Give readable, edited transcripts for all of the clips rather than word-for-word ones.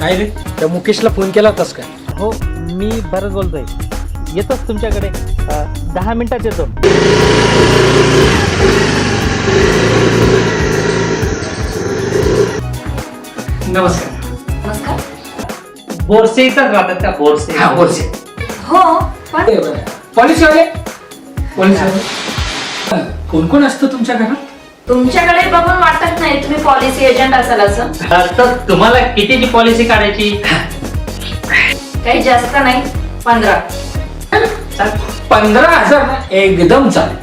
काय रे, त्या मुकेशला फोन केला होतास का? हो, मी भरत बोलतोय. येतोच तुमच्याकडे 10 मिनिटात येतो. नमस्कार. नमस्कार. बोरसे इथंच राहतात का? बोरसे. हा, बोलसे. हो पण पोलीसवाले. कोण कोण असतं तुमच्या घरात? तुमच्याकडे बघून वाटत नाही तुम्ही पॉलिसी एजंट असाल असं. तर तुम्हाला कितीची पॉलिसी काढायची? काही जास्त नाही, 15. 15,000 ना? एकदम चालेल.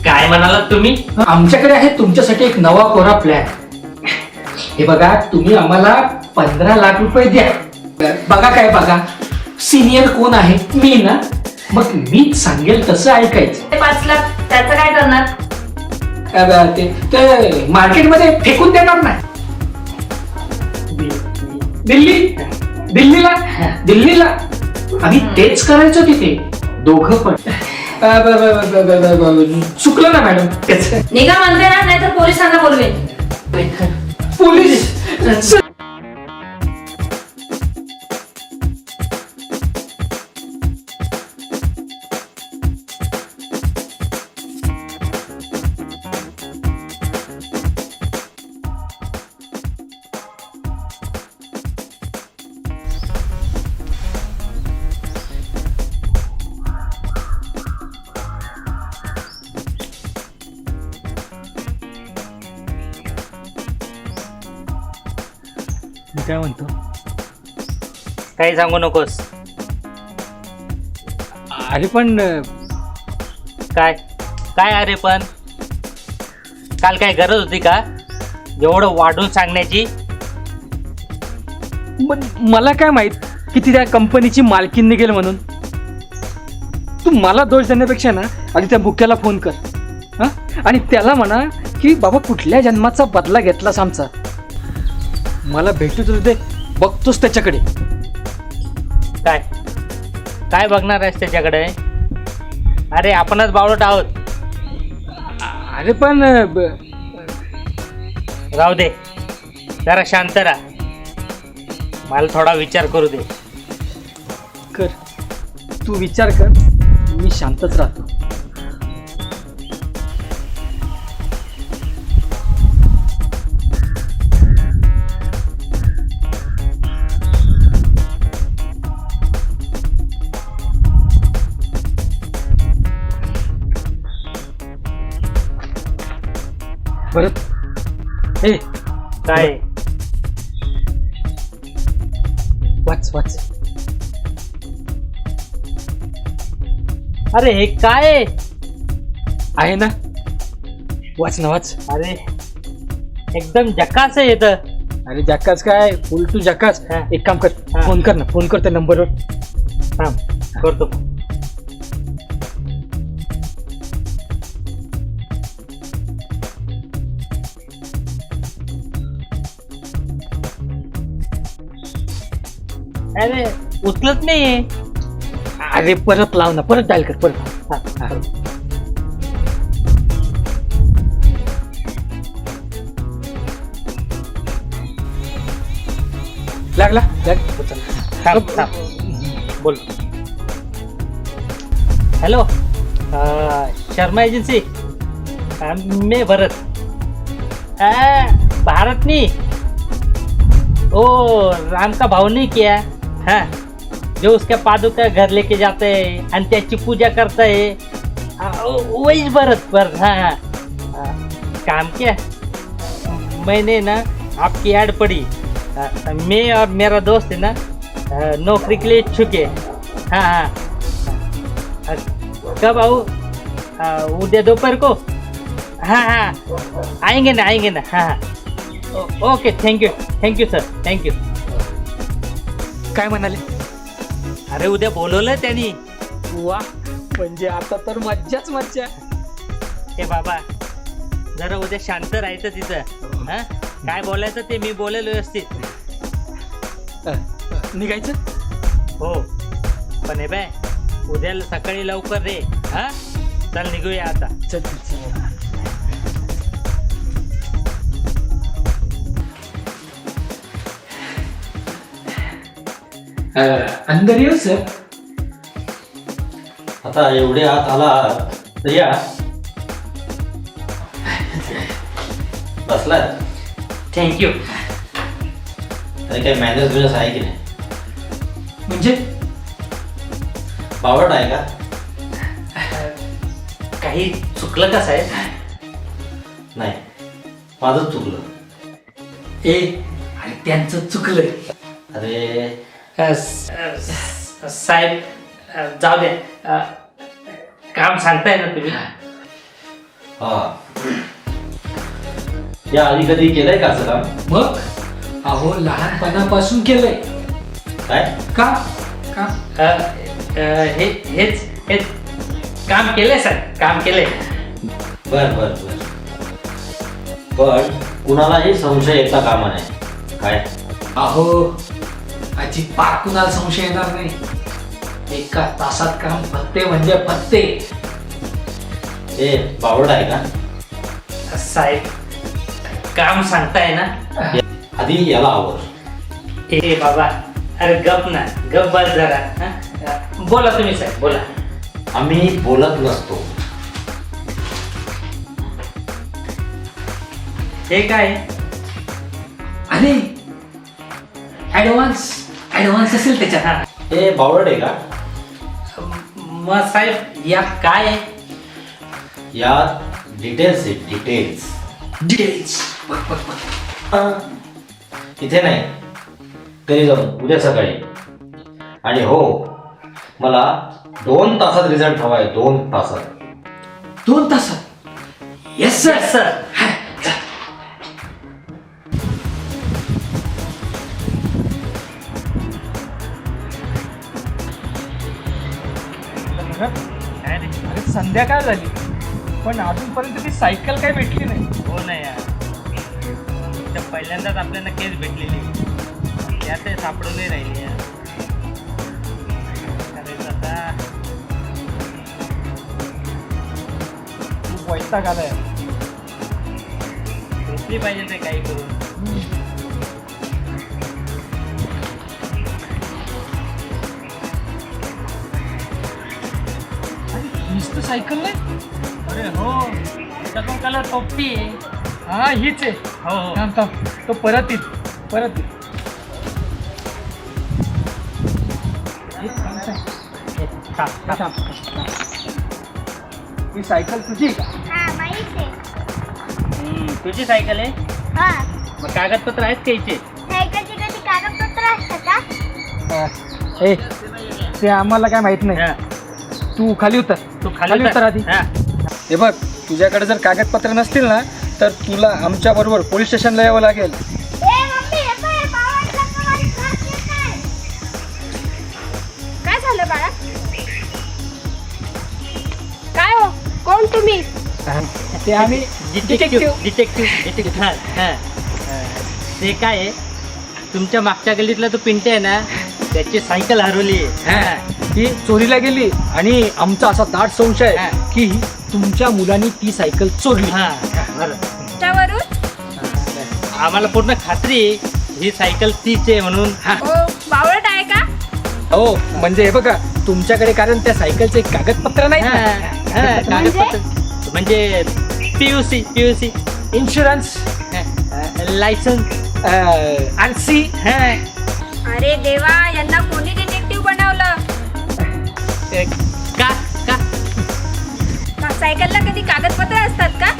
काय म्हणाला तुम्ही? आमच्याकडे आहे तुमच्यासाठी एक नवा कोरा प्लॅन. हे बघा, तुम्ही आम्हाला 15 लाख रुपये द्या. बघा काय बघा, सिनियर कोण आहे? मी ना. मग मीच सांगेल तसं ऐकायचं. ते 5 लाख त्याचं काय करणार? ते मार्केटमध्ये फेकून देणार नाही. दिल्लीला आम्ही तेच करायचं तिथे दोघं पण. चुकलं ना मॅडम? निघा म्हणते ना, नाहीतर पोलिसांना बोलवेन. पोलीस. मी काय म्हणतो, काही सांगू नकोस. अरे पण काय काय अरे पण काल काय गरज होती का एवढं वाढून सांगण्याची? मला काय माहित किती त्या कंपनीची मालकीन निघेल म्हणून. तू मला दोष देण्यापेक्षा ना आधी त्या मुक्याला फोन कर. हा, आणि त्याला म्हणा की बाबा कुठल्या जन्माचा बदला घेतलास आमचा. मला भेटू तर दे, बघतोस त्याच्याकडे. काय काय बघणार आहेस त्याच्याकडे? अरे आपणच बावळट आहोत. अरे पण राहू दे, जरा शांत राहा. मला थोडा विचार करू दे. कर, तू विचार कर, मी शांतच राहतो. परत हे काय वाच वाच. अरे हे काय आहे? आहे ना, वाच ना वाच. अरे एकदम जकास आहे येतं. अरे जकास काय, फुल टू जकास. हा. एक काम कर, हा. फोन कर ना, फोन कर त्या नंबरवर. थांब करतो. अरे उचलत नाहीये. अरे परत लाव ना, परत डायल कर, परत. हा, हा. लागला उचल. थांब थांब बोल. Hello, Sharma agency. मैं भरत. भारत नहीं, ओ राम का भाव नहीं किया. हाँ, जो उसका पादुका घर लेके जाता है आणि त्याची पूजा करता है, वही भरत. हाँ हाँ, काम क्या, मैंने ना आपकी ऐड पढ़ी. मैं और मेरा दोस्त है ना नौकरी के लिए इच्छुक है. हाँ हाँ, कब आऊँ? उद्या दोपहर को. हाँ हाँ आएंगे ना. हाँ हाँ okay, thank you sir, thank you. काय म्हणाले? अरे उद्या बोलवलं त्यांनी. वा, म्हणजे आता तर मज्जाच मज्जा. हे बाबा, जरा उद्या शांत राहायचं तिथं. हा, काय बोलायचं ते मी बोलेल व्यवस्थित. निघायचं? हो, पण हे बाय उद्या सकाळी लवकर रे. हा, चल निघूया आता. चल चल. अंदर येऊ सर. आता एवढे आत आला तर या. बसलाय. थँक्यू. अरे काही मॅनेज बिनेज आहे की नाही? म्हणजे बावट आहे का? काही चुकलं का साहेब? नाही, माझंच चुकलं. अरे त्यांचं चुकलंय. अरे साहेब जाऊ द्या. काम सांगताय ना तुम्ही? हा, या आधी कधी केलंय का असं काम? मग अहो लहानपणापासून केलंय. काय? का का हेच काम केलंय साहेब, काम केलंय. बर बर बर. पण कुणालाही संशय येता कामा नाही. काय? अहो अजिबात कुणाला संशय येणार नाही. एका तासात काम फत्ते म्हणजे फत्ते. ए बावट आहे का? साहेब काम सांगताय ना? आधी याला आवर. ए बाबा, अरे गप ना, गप बस जरा. बोला तुम्ही साहेब, बोला. आम्ही बोलत नसतो. हे काय? अरे ऍडव्हान्स असेल त्याच्यात. हे बावट आहे का? मग साहेब या काय आहे? यात डिटेल्स आहेत, डिटेल्स. डिटेल्स. इथे नाही, घरी जाऊन उद्या सकाळी. आणि हो, मला 2 तासात रिझल्ट हवा आहे. 2 तासात. 2 तासात? Yes sir. सर अरे संध्याकाळ झाली पण अजूनपर्यंत ती सायकल काही भेटली नाही. हो ना यार, तर पहिल्यांदाच आपल्याला केस भेटलेली, त्यात सापडून नाही राहिली यार. करायचं आता. खूप वैताग आलाय. भेटली पाहिजे ते काही करून. हीच तर सायकल नाही. अरे हो, पण कलर पोपटी आहे. हा हीच आहे. हो हो. थांब थांब, तो परत येईल. ही सायकल तुझी का? हा माहित आहे. तुझी सायकल आहे? हा, मग कागदपत्र आहेत घ्यायचे? सायकलची कधी कागदपत्र असतात का? ए ते आम्हाला काय माहित नाही. तू खाली उतर. तू खाली उतर आधी. हा. हे बघ, तुझ्याकडे जर कागदपत्र नसतील ना तर तुला आमच्या बरोबर पोलीस स्टेशनला यावं लागेल. ए मम्मी, हे काय बाळाला कमाल त्रास देत आहे. काय झालं बाळा? काय हो, कोण तुम्ही? ते आम्ही डिटेक्टिव्ह. ते काय आहे, तुमच्या मागच्या गल्लीतला तो पिंटे आहे ना, त्याची सायकल हरवली आहे. ती चोरीला गेली आणि आमचा असा दाट संशय हा. आहे की तुमच्या मुलांनी ती सायकल चोरली. त्यावरून आम्हाला पूर्ण खात्री आहे ही सायकल तीच आहे म्हणून. ओ बावळट आहे का? हो, म्हणजे हे बघा, तुमच्याकडे कारण त्या सायकलचे कागदपत्र नाही ना. कागदपत्र म्हणजे पीयूसी इन्शुरन्स, लायसन्स, आरसी. अरे देवा, यांना कोणी डिटेक्टिव्ह बनवलं? का का का सायकलला कधी कागदपत्र असतात का?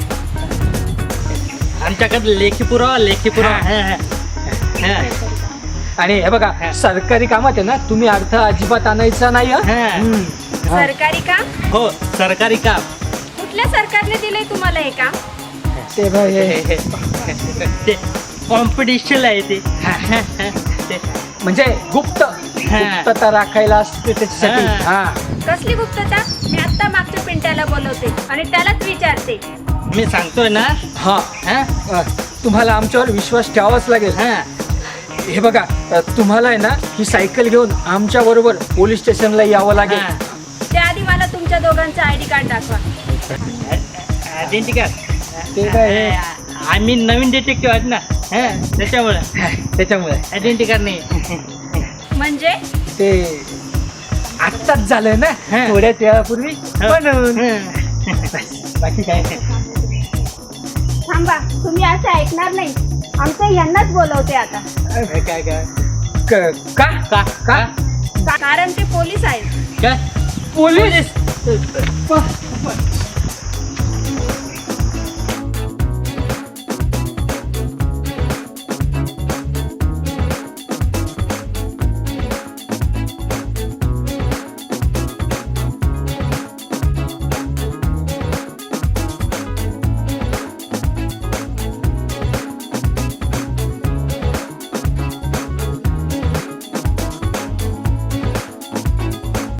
आमच्याकडे लेखी पुरावा. आणि हे बघा, सरकारी कामात आहे ना, तुम्ही अर्थ अजिबात आणायचा नाही. सरकारी का? हो, सरकारी काम. कुठल्या सरकारने दिलंय तुम्हाला हे काम? ते बघ, हे ते कॉम्पिटिशन आहे ते. म्हणजे गुप्तता राखायला असते त्याच्यासाठी. हा. कसली गुप्तता? मी आता मागच्या पिंट्याला बोलवते आणि त्यालाच विचारते. मी सांगतोय ना. हा, तुम्हाला आमच्यावर विश्वास ठेवावाच लागेल. हे बघा, तुम्हाला आहे ना ही सायकल घेऊन आमच्या बरोबर पोलीस स्टेशनला यावं लागेल. त्याआधी मला तुमच्या दोघांचं आयडी कार्ड दाखवा. आयडेंटिटी ते काय हे? आम्ही नवीन डिटेक्टिव्ह आहेत ना, त्याच्यामुळे त्याच्यामुळे आयडेंटिटी कार्ड नाही. म्हणजे ते आत्ताच झालं ना हा. थोड्याच वेळापूर्वी म्हणून बाकी काय थांबा, तुम्ही असं ऐकणार नाही. आमचं यांनाच बोलवते आता, काय काय का का का कारण ते पोलीस आहेत. काय पोलीस